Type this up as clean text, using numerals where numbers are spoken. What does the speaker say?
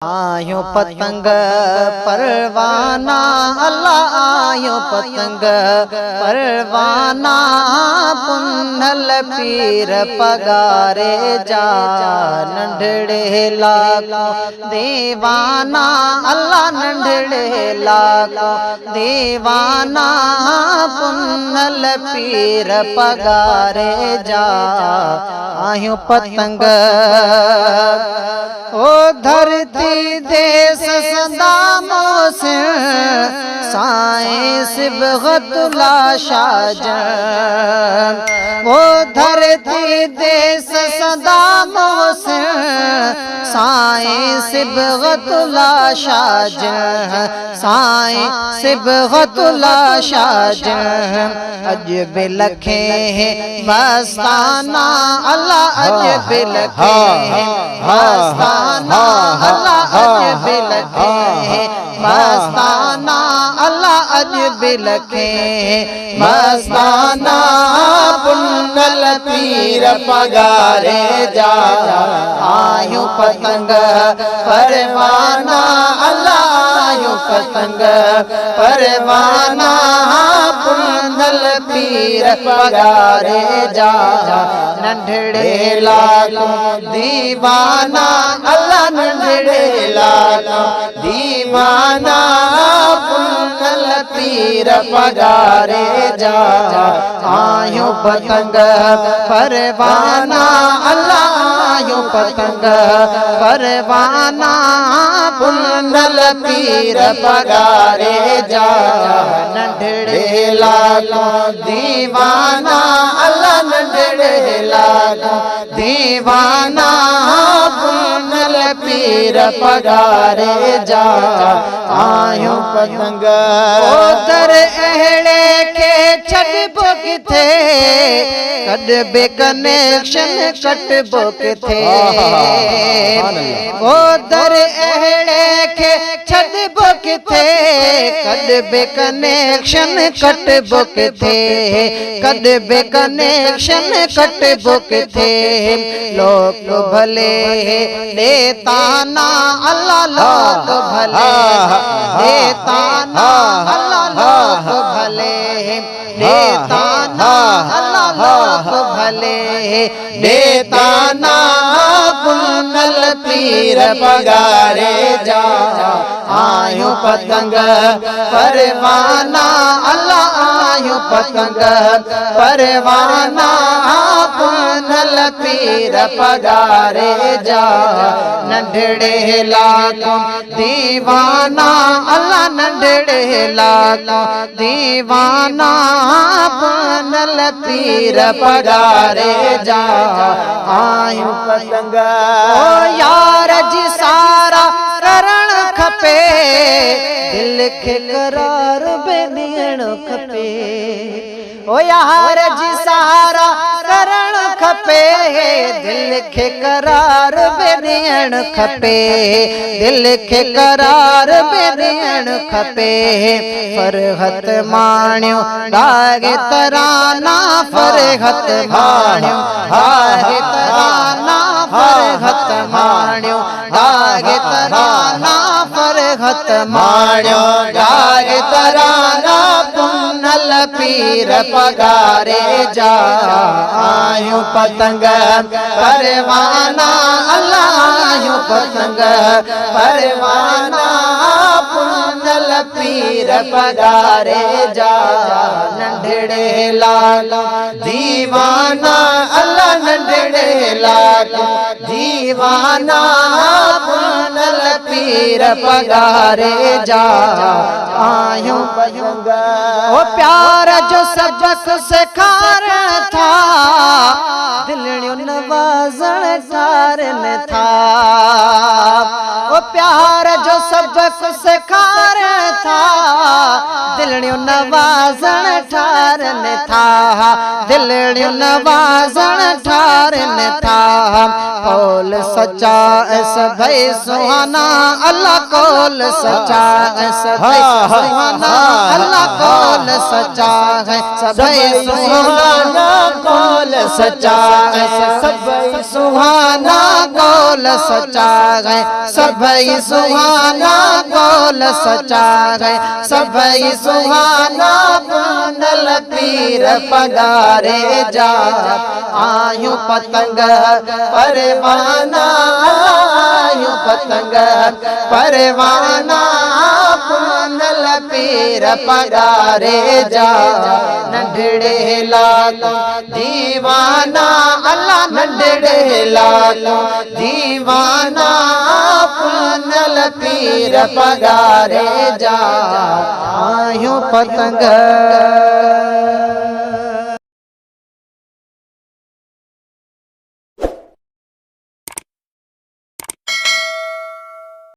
आयो पतंग परवाना अल्लाह आयो पतंग परवाना पुन्नल पीर पगारे जा नंढड़े लाको दीवाना अल्लाह नंढड़े लाको दीवाना पुन्नल पीर पगारे जा आयो पतंग ओ धरती देश सदा मोसिन साए सिबगतुल्ला शाहजहां वो धरती देश सदा मोसिन साए सिबगतुल्ला शाहजहां साए सिबगतुल्ला शाहजहां अज बिलखे मस्ताना अल्लाह अज बिलखे मस्ताना अल्लाह अज बिलखे मस्ताना अल्लाह अज बिलखे मस्ताना पुन्नल पीर पगारे जा आयो पतंग परवाना अल्लाह आयो पतंग परवाना पुन्नल पीर पगारे जा नंढड़े लाको दीवाना अल्लाह नंढड़े लाको दीवाना पुन्नल पीर पगारे जा आयो पतंग परवाना अल्लाह आयो पतंग परवाना पुन्नल पीर पगारे जा नंढड़े लाको दीवाना अल्लाह नंढड़े लाको दीवाना पुन्नल पीर पगारे जा आयो पतंग ओतर अहड़े के छॾबो किथे कॾबे कनेक्शन कटबो किथे ओतर अहड़े के छॾबो किथे कॾबे कनेक्शन कटबो किथे कॾबे कनेक्शन कटबो किथे लोक भले देताना अल्लाह लोक भले देताना अल्लाह लोक भले देताना अल्लाह लोक भले देताना पुन्नल पीर पगारे जा आयो पतंग परवाना अल्लाह आयो पतंग परवाना पुन्नल पीर पगारे जा नंढड़े लाको दीवाना अल्लाह नंढड़े लाको दीवाना पुन्नल पीर पगारे जा आयो पतंग ओ यार जी सारा करण खपे दिल खे करार बेनियण खपे ओ यार जी सारा करण खपे दिल खे करार बेनियण खपे दिल खे करार बेनियण खपे फरहत माण्यो दागे तराना फरहत माण्यो दागे तराना फरहत माण्यो दागे तराना फरहत माण्यो दागे तराना पुन्नल पीर पगारे जा आयो पतंग परवाना अल्लाह आयो पतंग परवाना पुन्नल पीर पगारे जा नंढड़े लाको दीवाना अल्लाह नंढड़े लाको दीवाना पुन्नल पीर पगारे जा आयो पतंग ओ प्यार जो सबक सिखार था दिलड़ियों नवाजण कारन था ओ प्यार जो सबक सिखार था दिलड़ियों नवाज़ण ठारन था दिलड़ियों नवाज़ण ठारन था कौल सच्चा सभई सुहाना अल्लाह कौल सच्चा सभई सुहाना अल्लाह कौल सच्चा है सभई सुहाना कौल सच्चा है सभई सुहाना कौल सच्चा है सभई सुहाना कौल सच्चा है सभई सुहाना नल पीर पगारे जा आयु पतंग परवाना आयु पतंग परवाना नल पीर पगारे जा नंढड़े लालो दीवाना अल्लाह नंढड़े लालो दीवाना नल पीर पगारे जा आयु पतंग